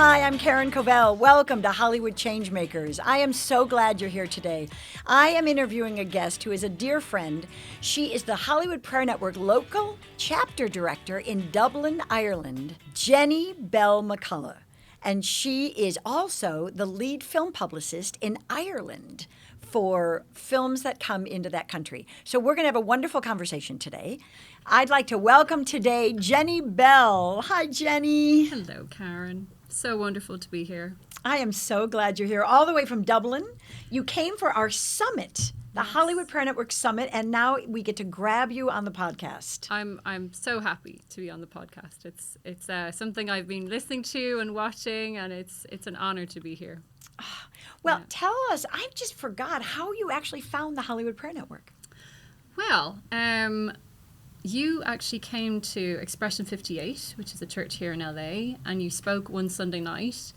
Hi, I'm Karen Covell. Welcome to Hollywood Changemakers. I am so glad you're here today. I am interviewing a guest who is a dear friend. She is the Hollywood Prayer Network local chapter director in Dublin, Ireland, Jenny Belle McCullough. And she is also the lead film publicist in Ireland for films that come into that country. So we're going to have a wonderful conversation today. I'd like to welcome today Jenny Belle. Hi, Jenny. Hello, Karen. So wonderful to be here. I am so glad you're here, all the way from Dublin. You came for our summit, the Hollywood Prayer Network Summit, and now we get to grab you on the podcast. I'm so happy to be on the podcast. It's something I've been listening to and watching, and it's an honor to be here. Well, Yeah. Tell us, I just forgot how you actually found the Hollywood Prayer Network. Well, you actually came to Expression 58, which is a church here in LA, and you spoke one Sunday night.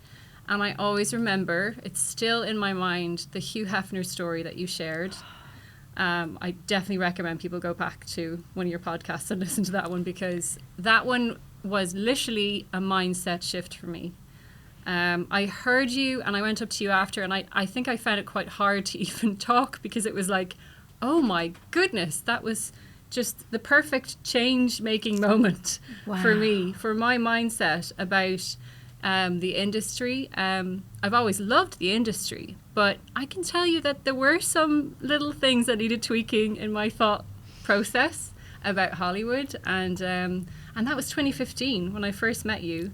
And I always remember, it's still in my mind, the Hugh Hefner story that you shared. I definitely recommend people go back to one of your podcasts and listen to that one, because that one was literally a mindset shift for me. I heard you and I went up to you after, and I think I found it quite hard to even talk, because it was like, oh my goodness, that was just the perfect change-making moment for me, for my mindset about the industry. I've always loved the industry, but I can tell you that there were some little things that needed tweaking in my thought process about Hollywood, and that was 2015 when I first met you.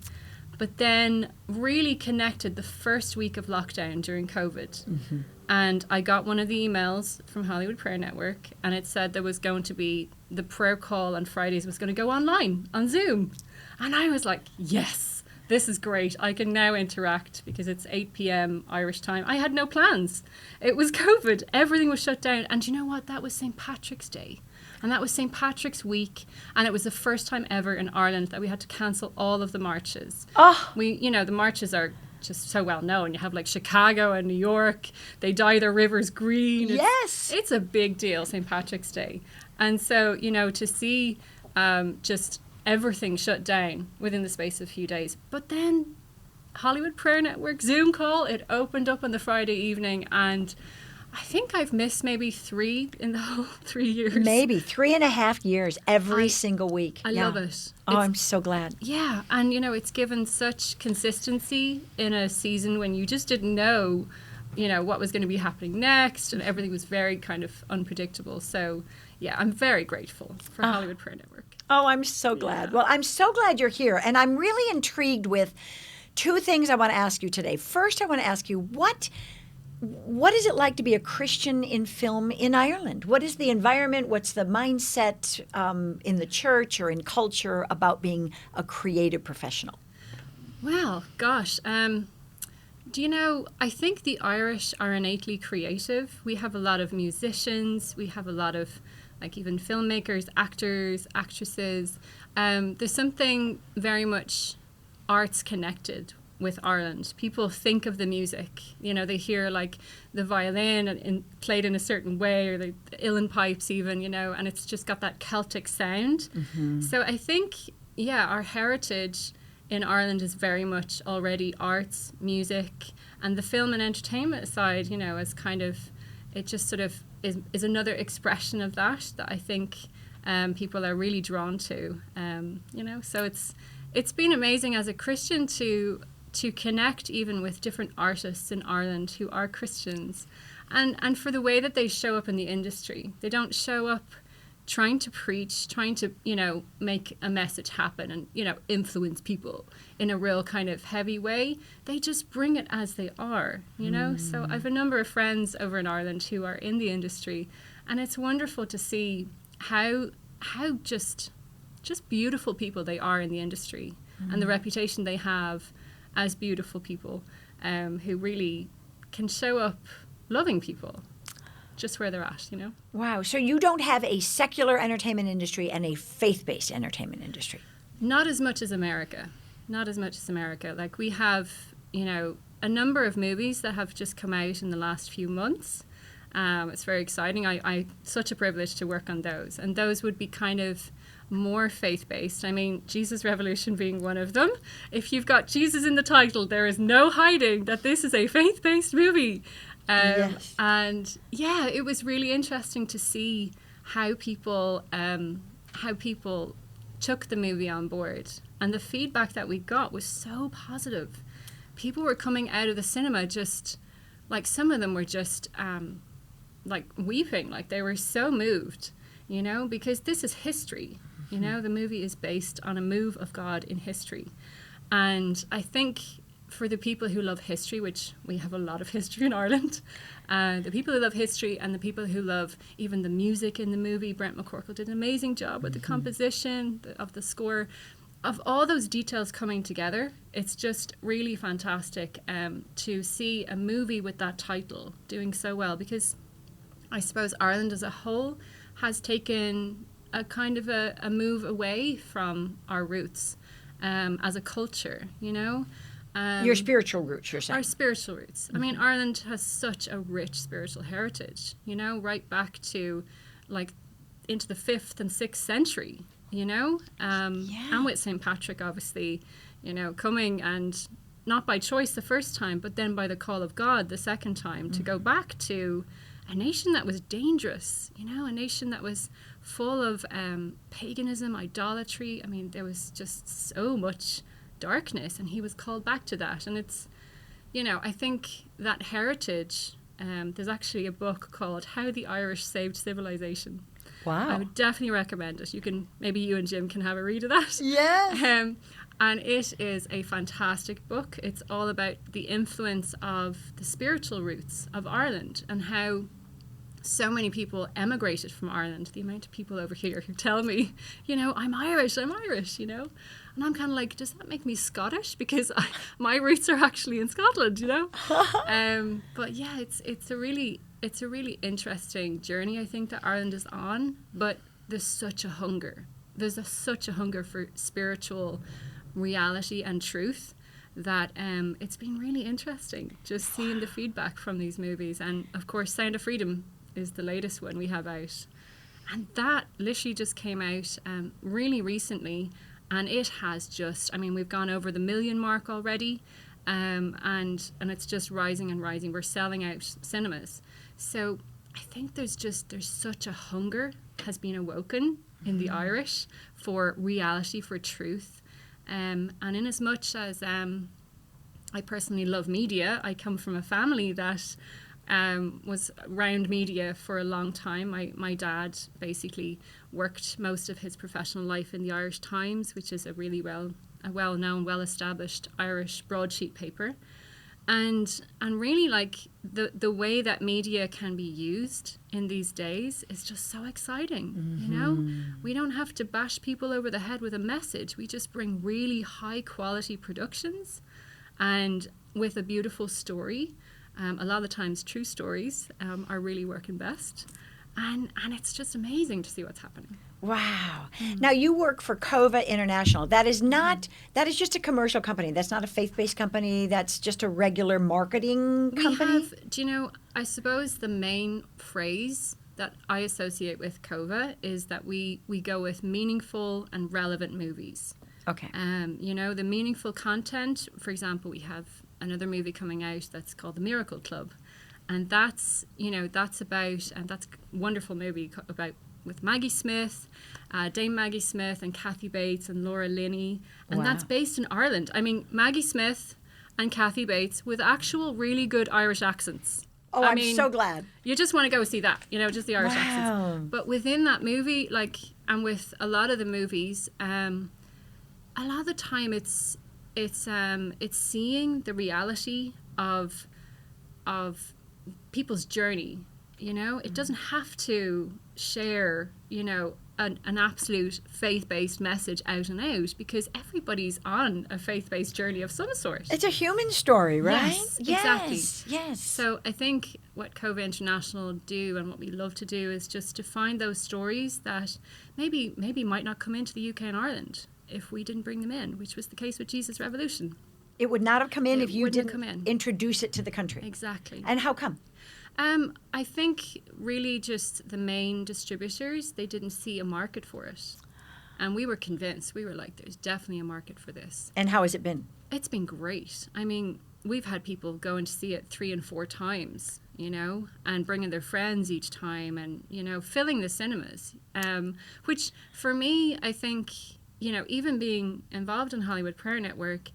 But then really connected the first week of lockdown during COVID. Mm-hmm. And I got one of the emails from Hollywood Prayer Network, and it said there was going to be the prayer call on Fridays was going to go online on Zoom. And I was like, yes, this is great. I can now interact, because it's 8 p.m. Irish time. I had no plans. It was COVID. Everything was shut down. And you know what? That was St. Patrick's Day. And that was St. Patrick's week, and it was the first time ever in Ireland that we had to cancel all of the marches. Oh. The marches are just so well known. You have like Chicago and New York, they dye their rivers green. Yes. It's a big deal, St. Patrick's Day. And so, to see just everything shut down within the space of a few days. But then Hollywood Prayer Network Zoom call, it opened up on the Friday evening, and I think I've missed maybe 3 in the whole 3 years. Maybe 3.5 years every single week. I love it. I'm so glad. Yeah, and it's given such consistency in a season when you just didn't know, what was going to be happening next, and everything was very kind of unpredictable. So, yeah, I'm very grateful for Hollywood Prayer Network. Oh, I'm so glad. Yeah. Well, I'm so glad you're here, and I'm really intrigued with 2 things I want to ask you today. First, I want to ask you, what is it like to be a Christian in film in Ireland? What is the environment? What's the mindset in the church or in culture about being a creative professional? Well, gosh, I think the Irish are innately creative. We have a lot of musicians. We have a lot of, even filmmakers, actors, actresses. There's something very much arts connected with Ireland. People think of the music, they hear the violin and played in a certain way, or the uilleann pipes even, and it's just got that Celtic sound. Mm-hmm. So I think, our heritage in Ireland is very much already arts, music, and the film and entertainment side, is kind of, it just sort of is another expression of that I think people are really drawn to, so it's been amazing as a Christian to connect even with different artists in Ireland who are Christians, and for the way that they show up in the industry. They don't show up trying to preach, trying to, make a message happen and, influence people in a real kind of heavy way. They just bring it as they are, So I have a number of friends over in Ireland who are in the industry, and it's wonderful to see how just beautiful people they are in the industry, and the reputation they have as beautiful people who really can show up loving people just where they're at, Wow. So you don't have a secular entertainment industry and a faith-based entertainment industry? Not as much as America. We have, a number of movies that have just come out in the last few months. It's very exciting. I such a privilege to work on those. And those would be kind of more faith-based. I mean, Jesus Revolution being one of them. If you've got Jesus in the title, there is no hiding that this is a faith-based movie. Yes. And yeah, it was really interesting to see how people took the movie on board. And the feedback that we got was so positive. People were coming out of the cinema just, like, some of them were just like weeping, like they were so moved, you know, because this is history. You know, the movie is based on a move of God in history. And I think for the people who love history, which we have a lot of history in Ireland, the people who love history and the people who love even the music in the movie, Brent McCorkle did an amazing job with the composition of the score, of all those details coming together. It's just really fantastic to see a movie with that title doing so well, because I suppose Ireland as a whole has taken a kind of a move away from our roots as a culture, you know. Your spiritual roots, you're saying. Our spiritual roots. I mean, Ireland has such a rich spiritual heritage, you know, right back to like into the 5th and 6th century, you know. And with St. Patrick, obviously, you know, coming, and not by choice the first time, but then by the call of God the second time, to go back to a nation that was dangerous, you know, a nation that was full of paganism, idolatry. I mean, there was just so much darkness, and he was called back to that. And it's, you know, I think that heritage, there's actually a book called How the Irish Saved Civilization. Wow. I would definitely recommend it. You can, maybe you and Jim can have a read of that. Yes. And it is a fantastic book. It's all about the influence of the spiritual roots of Ireland and how so many people emigrated from Ireland. The amount of people over here who tell me, you know, I'm Irish, you know. And I'm kind of like, does that make me Scottish? Because my roots are actually in Scotland, you know. But yeah, it's a really interesting journey, I think, that Ireland is on. But there's such a hunger. Such a hunger for spiritual reality and truth that it's been really interesting just seeing the feedback from these movies. And of course, Sound of Freedom is the latest one we have out, and that literally just came out really recently, and it has just, I mean, we've gone over the 1 million mark already, and it's just rising and rising. We're selling out cinemas. So I think there's such a hunger has been awoken in the Irish for reality, for truth, and in as much as I personally love media, I come from a family that was around media for a long time. My dad basically worked most of his professional life in the Irish Times, which is a really well-known, well-established Irish broadsheet paper. And really, like, the way that media can be used in these days is just so exciting, you know? We don't have to bash people over the head with a message. We just bring really high-quality productions, and with a beautiful story. A lot of the times true stories are really working best, and it's just amazing to see what's happening. Wow. Now you work for Covell International. That is not that is just a commercial company. That's not a faith-based company. That's just a regular marketing company. Do you know, I suppose the main phrase that I associate with Covell is that we go with meaningful and relevant movies. Okay. You know, the meaningful content, for example, we have another movie coming out that's called The Miracle Club. And that's, you know, that's about, and that's a wonderful movie about with Maggie Smith, Dame Maggie Smith and Kathy Bates and Laura Linney. And that's based in Ireland. I mean, Maggie Smith and Kathy Bates with actual really good Irish accents. Oh, I'm so glad. You just want to go see that, you know, just the Irish accents. But within that movie, like, and with a lot of the movies, a lot of the time it's seeing the reality of people's journey, you know. It doesn't have to share, you know, an absolute faith-based message out and out, because everybody's on a faith-based journey of some sort. It's a human story, right? Exactly. Yes. So I think what Covell International do and what we love to do is just to find those stories that maybe might not come into the UK and Ireland if we didn't bring them in, which was the case with Jesus Revolution. It would not have come in if you didn't come in. Introduce it to the country. Exactly. And how come? I think really just the main distributors, they didn't see a market for it. And we were convinced. We were like, there's definitely a market for this. And how has it been? It's been great. I mean, we've had people going to see it 3 and 4 times, you know, and bringing their friends each time and, you know, filling the cinemas. Which for me, I think, you know, even being involved in Hollywood Prayer Network,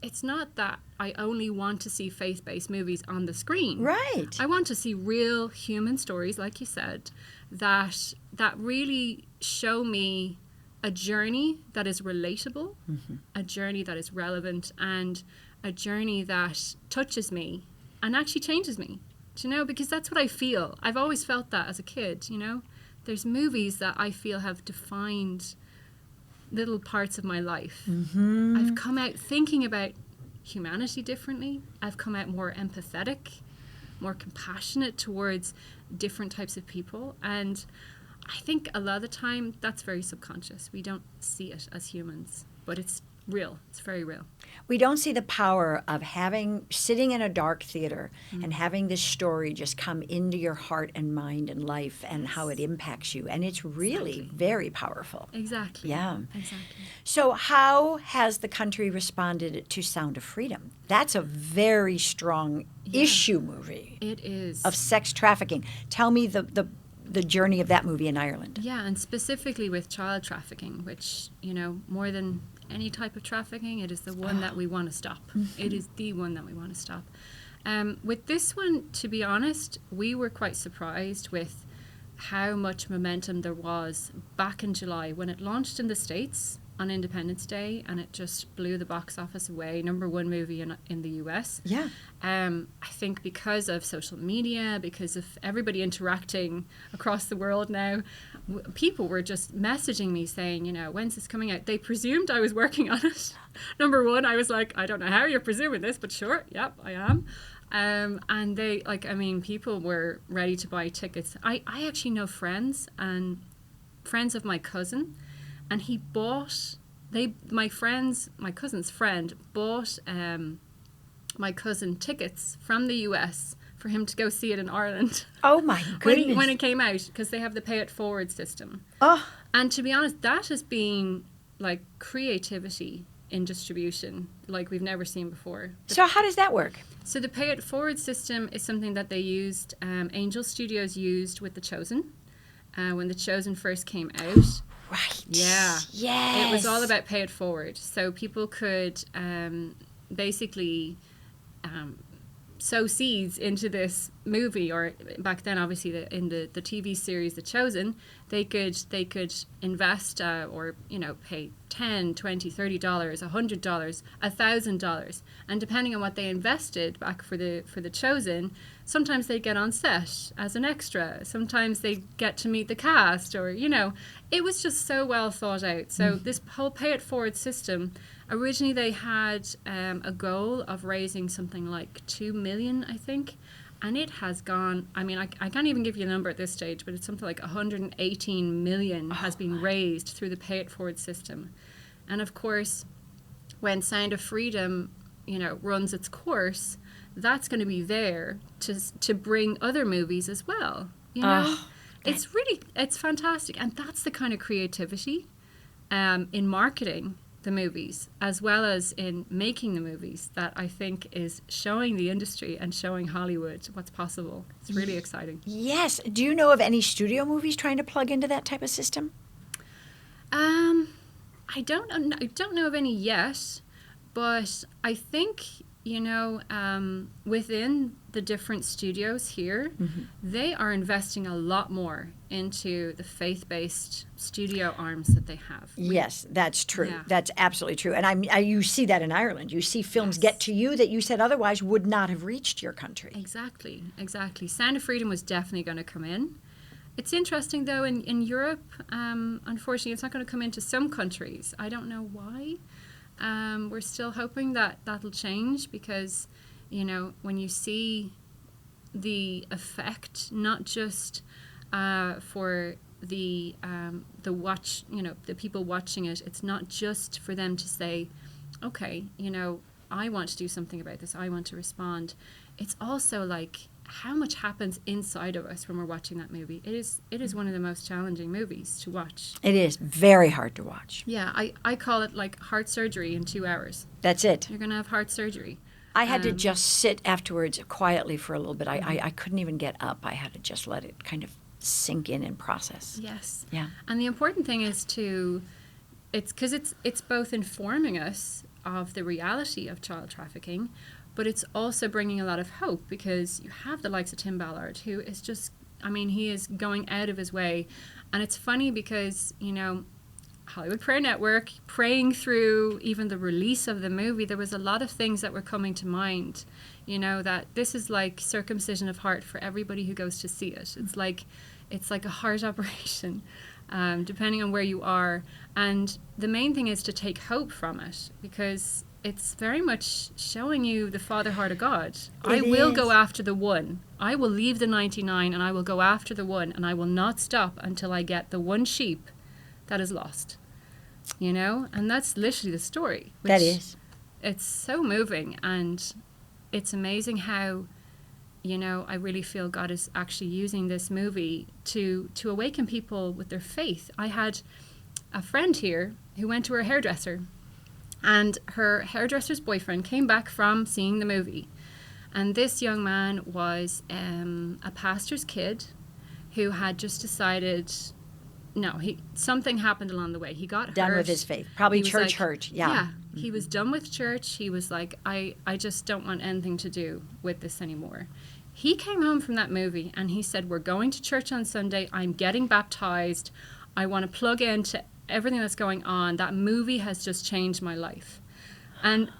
it's not that I only want to see faith-based movies on the screen. Right. I want to see real human stories, like you said, that really show me a journey that is relatable, a journey that is relevant, and a journey that touches me and actually changes me. Do you know? Because that's what I feel. I've always felt that as a kid, you know? There's movies that I feel have defined little parts of my life. I've come out thinking about humanity differently. I've come out more empathetic, more compassionate towards different types of people. And I think a lot of the time that's very subconscious. We don't see it as humans, but it's real. It's very real. We don't see the power of sitting in a dark theater and having this story just come into your heart and mind and life and how it impacts you. And it's really very powerful. Exactly. Yeah. Exactly. So how has the country responded to Sound of Freedom? That's a very strong issue movie. It is. Of sex trafficking. Tell me the journey of that movie in Ireland. Yeah, and specifically with child trafficking, which, you know, more than any type of trafficking, it is the one that we want to stop. It is the one that we want to stop. With this one, to be honest, we were quite surprised with how much momentum there was back in July when it launched in the States on Independence Day, and it just blew the box office away. #1 movie in the US. Yeah. I think because of social media, because of everybody interacting across the world now, people were just messaging me saying, you know, when's this coming out? They presumed I was working on it. #1, I was like, I don't know how you're presuming this, but sure, yep, I am. And they, like, I mean, people were ready to buy tickets. I actually know friends of my cousin, and he bought, my cousin's friend bought my cousin tickets from the US for him to go see it in Ireland. Oh my goodness. when it came out, because they have the pay it forward system. Oh. And to be honest, that has been like creativity in distribution like we've never seen before. So how does that work? So the pay it forward system is something that they used, Angel Studios used with The Chosen, when The Chosen first came out. Right. Yeah. Yes. It was all about pay it forward. So people could basically sow seeds into this movie, or back then obviously in the TV series The Chosen, they could invest or, you know, pay $10, $20, $30, $100, $1,000, and depending on what they invested back for the Chosen, sometimes they get on set as an extra, sometimes they get to meet the cast, or, you know, it was just so well thought out. So this whole pay it forward system, originally they had a goal of raising something like 2 million, I think, and it has gone, I mean, I can't even give you a number at this stage, but it's something like 118 million has been raised through the pay it forward system. And of course, when Sound of Freedom, you know, runs its course, that's going to be there to bring other movies as well, you know. It's fantastic, and that's the kind of creativity in marketing the movies as well as in making the movies that I think is showing the industry and showing Hollywood what's possible. It's really exciting. Yes. Do you know of any studio movies trying to plug into that type of system? I don't know of any yet, but I think, you know, within the different studios here, they are investing a lot more into the faith-based studio arms that they have. Yes, that's true. Yeah. That's absolutely true. And you see that in Ireland. You see films get to you that you said otherwise would not have reached your country. Exactly. Sound of Freedom was definitely going to come in. It's interesting, though, in Europe, unfortunately, it's not going to come into some countries. I don't know why. We're still hoping that that'll change because, you know, when you see the effect, not just for the watch, you know, the people watching it, it's not just for them to say, okay, you know, I want to do something about this, I want to respond. It's also like how much happens inside of us when we're watching that movie. It is one of the most challenging movies to watch. It is very hard to watch. Yeah, I call it like heart surgery in 2 hours. That's it. You're going to have heart surgery. I had to just sit afterwards quietly for a little bit. I couldn't even get up. I had to just let it kind of sink in and process. Yes. Yeah. And the important thing is it's both informing us of the reality of child trafficking, but it's also bringing a lot of hope, because you have the likes of Tim Ballard, who is just, he is going out of his way. And it's funny because, Hollywood Prayer Network, praying through even the release of the movie, there was a lot of things that were coming to mind, that this is like circumcision of heart for everybody who goes to see it. It's like a heart operation, depending on where you are. And the main thing is to take hope from it, because it's very much showing you the father heart of God. I will go after the one. I will leave the 99 and I will go after the one, and I will not stop until I get the one sheep that is lost. And that's literally the story. That is. It's so moving, and it's amazing how, I really feel God is actually using this movie to awaken people with their faith. I had a friend here who went to her hairdresser, and her hairdresser's boyfriend came back from seeing the movie. And this young man was a pastor's kid who had just decided, something happened along the way. He got done hurt. with his faith. Probably church like, hurt. Yeah. Yeah. He was done with church. He was like, I just don't want anything to do with this anymore. He came home from that movie and he said, we're going to church on Sunday. I'm getting baptized. I want to plug into everything that's going on. That movie has just changed my life. And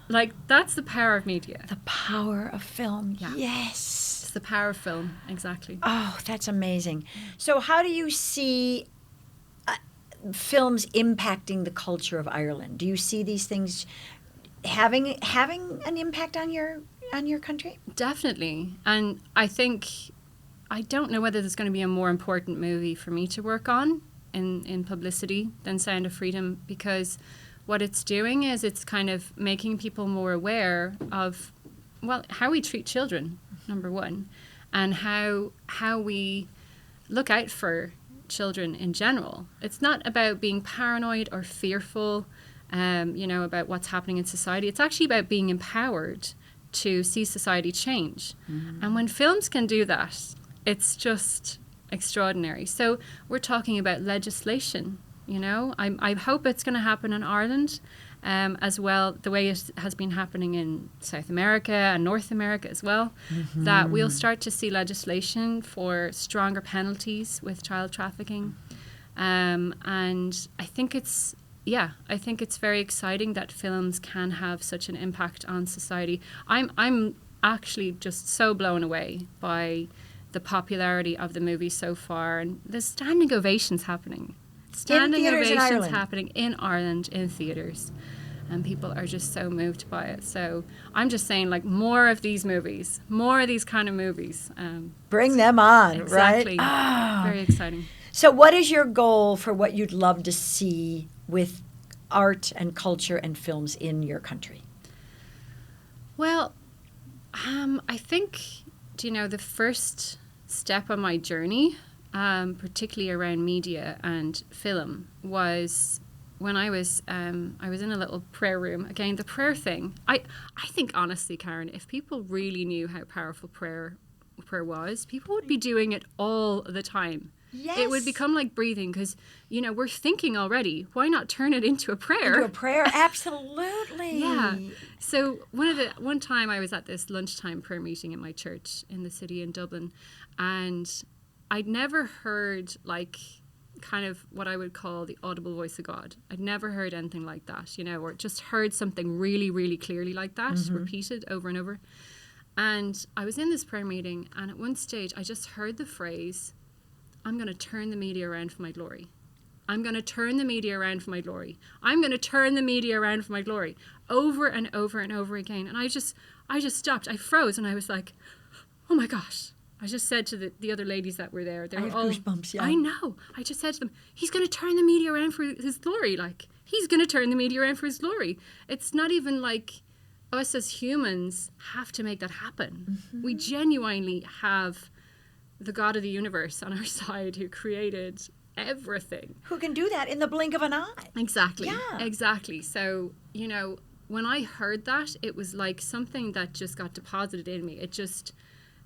that's the power of media. The power of film. Yeah. Yes. It's the power of film. Exactly. Oh, that's amazing. So how do you see films impacting the culture of Ireland? Do you see these things having an impact on your country? Definitely. And I don't know whether there's going to be a more important movie for me to work on in publicity than Sound of Freedom, because what it's doing is it's kind of making people more aware of, how we treat children, number one, and how we look out for children in general. It's not about being paranoid or fearful, about what's happening in society. It's actually about being empowered to see society change. Mm-hmm. And when films can do that, it's just extraordinary. So we're talking about legislation, I hope it's going to happen in Ireland as well, the way it has been happening in South America and North America as well, that we'll start to see legislation for stronger penalties with child trafficking. And I think it's very exciting that films can have such an impact on society. I'm actually just so blown away by the popularity of the movie so far, and there's standing ovations happening. Standing ovations happening in Ireland in theatres, and people are just so moved by it. So I'm just saying, more of these movies, more of these kind of movies. Bring them on, exactly. Right? Oh. Very exciting. So what is your goal for what you'd love to see with art and culture and films in your country? Well, I think, the first step on my journey, particularly around media and film, was when I was in a little prayer room. Again, the prayer thing. I think honestly, Karen, if people really knew how powerful prayer was, people would be doing it all the time. Yes. It would become like breathing, because, we're thinking already. Why not turn it into a prayer? Into a prayer, absolutely. Yeah. So one time I was at this lunchtime prayer meeting in my church in the city in Dublin, and I'd never heard kind of what I would call the audible voice of God. I'd never heard anything like that, or just heard something really, really clearly like that, repeated over and over. And I was in this prayer meeting, and at one stage I just heard the phrase, I'm going to turn the media around for my glory. I'm going to turn the media around for my glory. I'm going to turn the media around for my glory. Over and over and over again. And I just stopped. I froze, and I was like, oh my gosh. I just said to the other ladies that were there, they were all goosebumps, yeah. I know. I just said to them, he's going to turn the media around for his glory. He's going to turn the media around for his glory. It's not even us as humans have to make that happen. We genuinely have the God of the universe on our side who created everything. Who can do that in the blink of an eye. Exactly. Yeah. Exactly. So, you know, when I heard that, it was like something that just got deposited in me.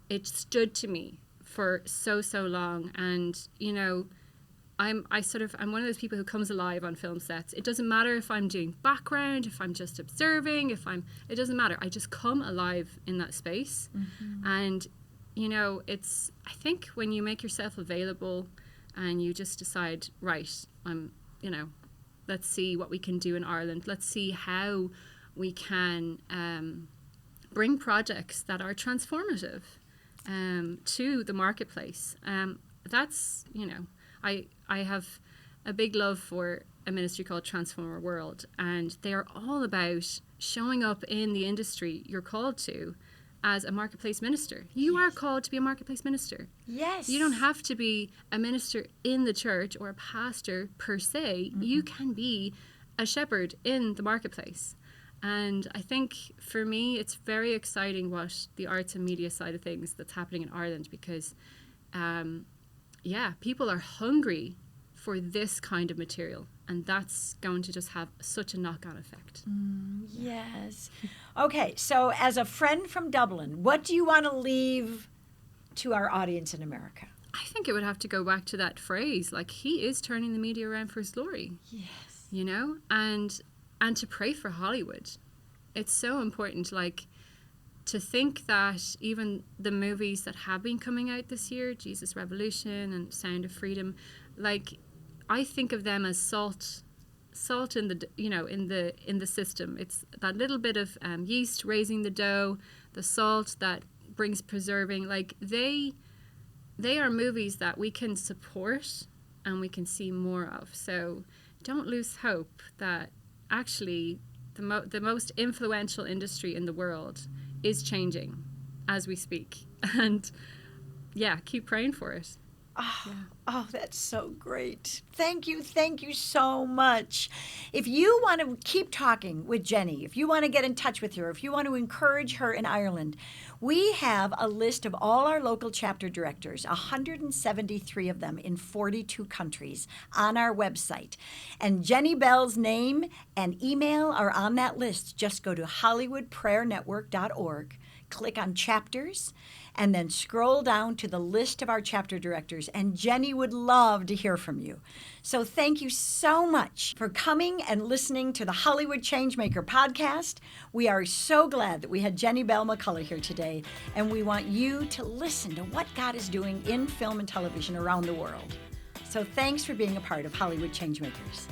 It stood to me for so long. And, you know, I'm one of those people who comes alive on film sets. It doesn't matter if I'm doing background, if I'm just observing, it doesn't matter. I just come alive in that space. And, you know, I think when you make yourself available and you just decide, right, you know, let's see what we can do in Ireland. Let's see how we can bring projects that are transformative to the marketplace. That's, you know, I have a big love for a ministry called Transformer World, and they are all about showing up in the industry you're called to as a marketplace minister. You are called to be a marketplace minister. Yes. You don't have to be a minister in the church or a pastor per se. You can be a shepherd in the marketplace. And I think for me, it's very exciting what the arts and media side of things that's happening in Ireland, because people are hungry for this kind of material, and that's going to just have such a knock-on effect. Yes. Okay, so as a friend from Dublin, what do you want to leave to our audience in America? I think it would have to go back to that phrase, like, he is turning the media around for his glory. Yes. You know, and to pray for Hollywood. It's so important, like, to think that even the movies that have been coming out this year, Jesus Revolution and Sound of Freedom, like, I think of them as salt in the, you know, in the system. It's that little bit of yeast raising the dough, the salt that brings preserving. Like, they are movies that we can support and we can see more of. So don't lose hope that actually the most influential industry in the world is changing as we speak. And yeah, keep praying for it. Oh, that's so great. Thank you so much. If you want to keep talking with Jenny, if you want to get in touch with her, if you want to encourage her in Ireland, we have a list of all our local chapter directors, 173 of them in 42 countries, on our website. And Jenny Bell's name and email are on that list. Just go to hollywoodprayernetwork.org, click on chapters, and then scroll down to the list of our chapter directors, and Jenny would love to hear from you. So thank you so much for coming and listening to the Hollywood Changemaker podcast. We are so glad that we had Jenny Bell McCullough here today, and we want you to listen to what God is doing in film and television around the world. So thanks for being a part of Hollywood Changemakers.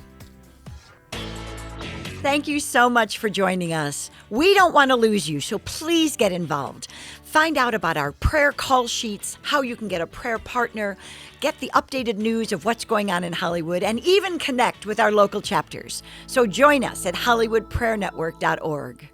Thank you so much for joining us. We don't want to lose you, so please get involved. Find out about our prayer call sheets, how you can get a prayer partner, get the updated news of what's going on in Hollywood, and even connect with our local chapters. So join us at hollywoodprayernetwork.org.